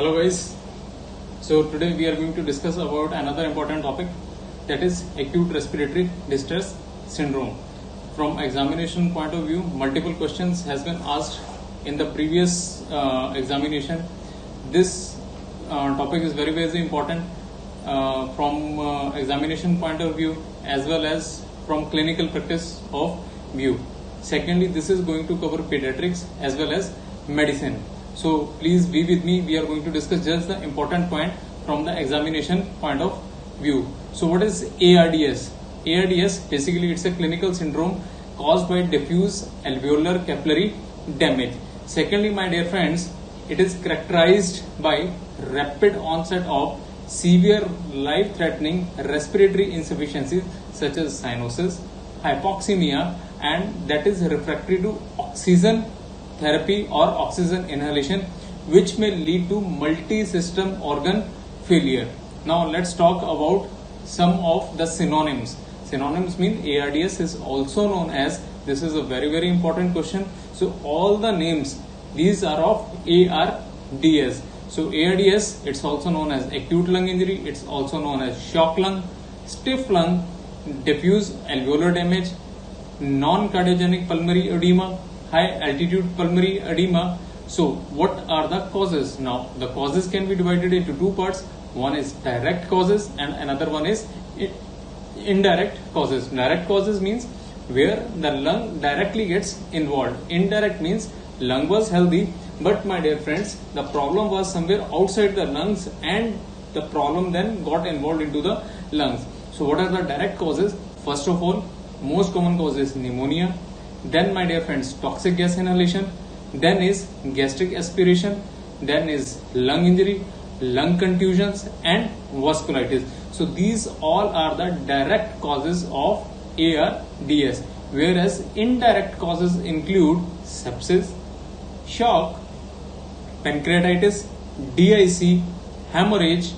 Hello guys. So today we are going to discuss about another important topic, that is acute respiratory distress syndrome. From examination point of view, multiple questions has been asked in the previous examination. This topic is very important from examination point of view as well as from clinical practice of view. Secondly, this is going to cover pediatrics as well as medicine. So please be with me. We are going to discuss just the important point from the examination point of view. So what is ARDS? ARDS basically it's a clinical syndrome caused by diffuse alveolar capillary damage. Secondly, my dear friends, it is characterized by rapid onset of severe life-threatening respiratory insufficiencies such as cyanosis, hypoxemia, and that is refractory to oxygen therapy or oxygen inhalation, which may lead to multi-system organ failure. Now let's talk about some of the synonyms. Synonyms mean ARDS is also known as, this is a very important question. So all the names, these are of ARDS. So ARDS, it's also known as acute lung injury, it's also known as shock lung, stiff lung, diffuse alveolar damage, non-cardiogenic pulmonary edema, high altitude pulmonary edema. So what are the causes? Now the causes can be divided into two parts. One is direct causes and another one is indirect causes. Direct causes means where the lung directly gets involved. Indirect means lung was healthy, but my dear friends, the problem was somewhere outside the lungs and the problem then got involved into the lungs. So what are the direct causes? First of all, most common cause is pneumonia. Then my dear friends, toxic gas inhalation. Then is gastric aspiration. Then is lung injury, lung contusions and vasculitis. So these all are the direct causes of ARDS, whereas indirect causes include sepsis, shock, pancreatitis, DIC, hemorrhage,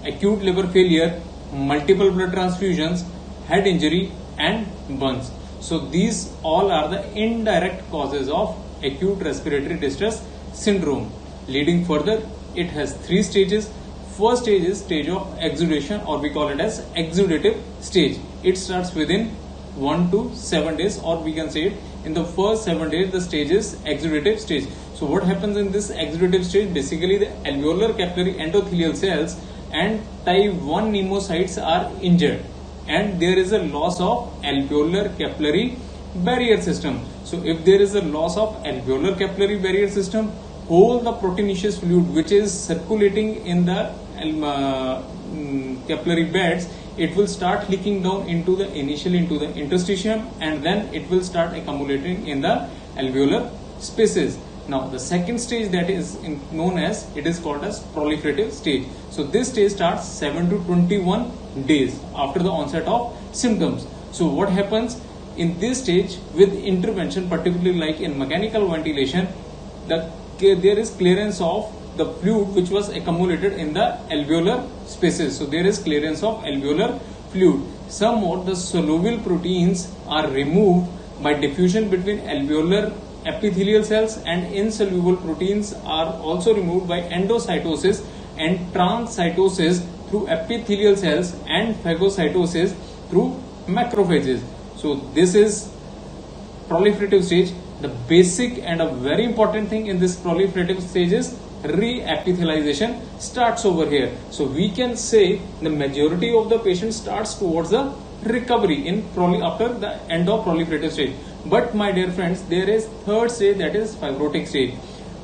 acute liver failure, multiple blood transfusions, head injury and burns. So these all are the indirect causes of acute respiratory distress syndrome. Leading further, it has three stages. First stage is stage of exudation, or we call it as exudative stage. It starts within 1 to 7 days, or we can say it in the first 7 days the stage is exudative stage. So what happens in this exudative stage? Basically the alveolar capillary endothelial cells and type 1 pneumocytes are injured, and there is a loss of alveolar capillary barrier system. So if there is a loss of alveolar capillary barrier system, whole the proteinaceous fluid which is circulating in the capillary beds, it will start leaking down into the initially into the interstitium, and then it will start accumulating in the alveolar spaces. Now the second stage, that is known as, it is called as proliferative stage. So this stage starts 7 to 21 days after the onset of symptoms. So what happens in this stage with intervention, particularly like in mechanical ventilation, there is clearance of the fluid which was accumulated in the alveolar spaces. So there is clearance of alveolar fluid. Some more, the soluble proteins are removed by diffusion between alveolar epithelial cells, and insoluble proteins are also removed by endocytosis and transcytosis through epithelial cells and phagocytosis through macrophages. So this is proliferative stage. The basic and a very important thing in this proliferative stage is re-epithelialization starts over here. So we can say the majority of the patient starts towards the recovery in after the end of proliferative stage. But my dear friends, there is third stage, that is fibrotic stage.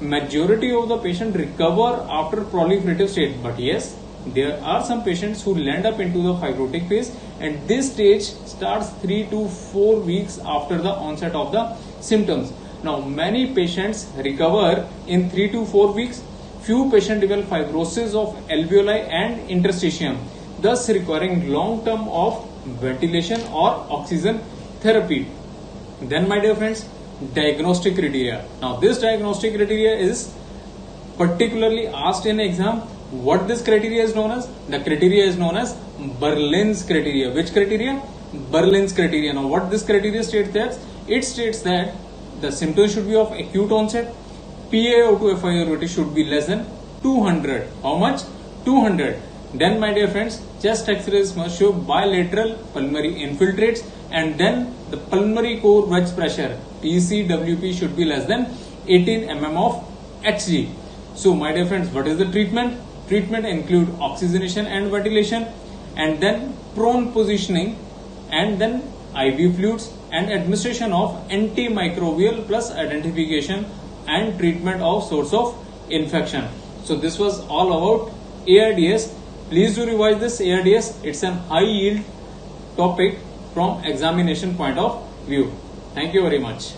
Majority of the patient recover after proliferative stage, but yes, there are some patients who land up into the fibrotic phase, and this stage starts 3 to 4 weeks after the onset of the symptoms. Now many patients recover in 3 to 4 weeks. Few patients develop fibrosis of alveoli and interstitium, thus requiring long term of ventilation or oxygen therapy. Then my dear friends, diagnostic criteria. Now this diagnostic criteria is particularly asked in exam. What this criteria is known as? The criteria is known as Berlin's criteria. Which criteria? Berlin's criteria. Now what this criteria states that? It states that the symptoms should be of acute onset, PaO2 FiO2 should be less than 200. How much? 200. Then my dear friends, chest x-rays must show bilateral pulmonary infiltrates, and then the pulmonary core wedge pressure PCWP should be less than 18 mm of Hg. So my dear friends, what is the treatment? Treatment include oxygenation and ventilation, and then prone positioning, and then IV fluids and administration of antimicrobial plus identification and treatment of source of infection. So this was all about ARDS. Please do revise this ARDS. It's an high yield topic from examination point of view. Thank you very much.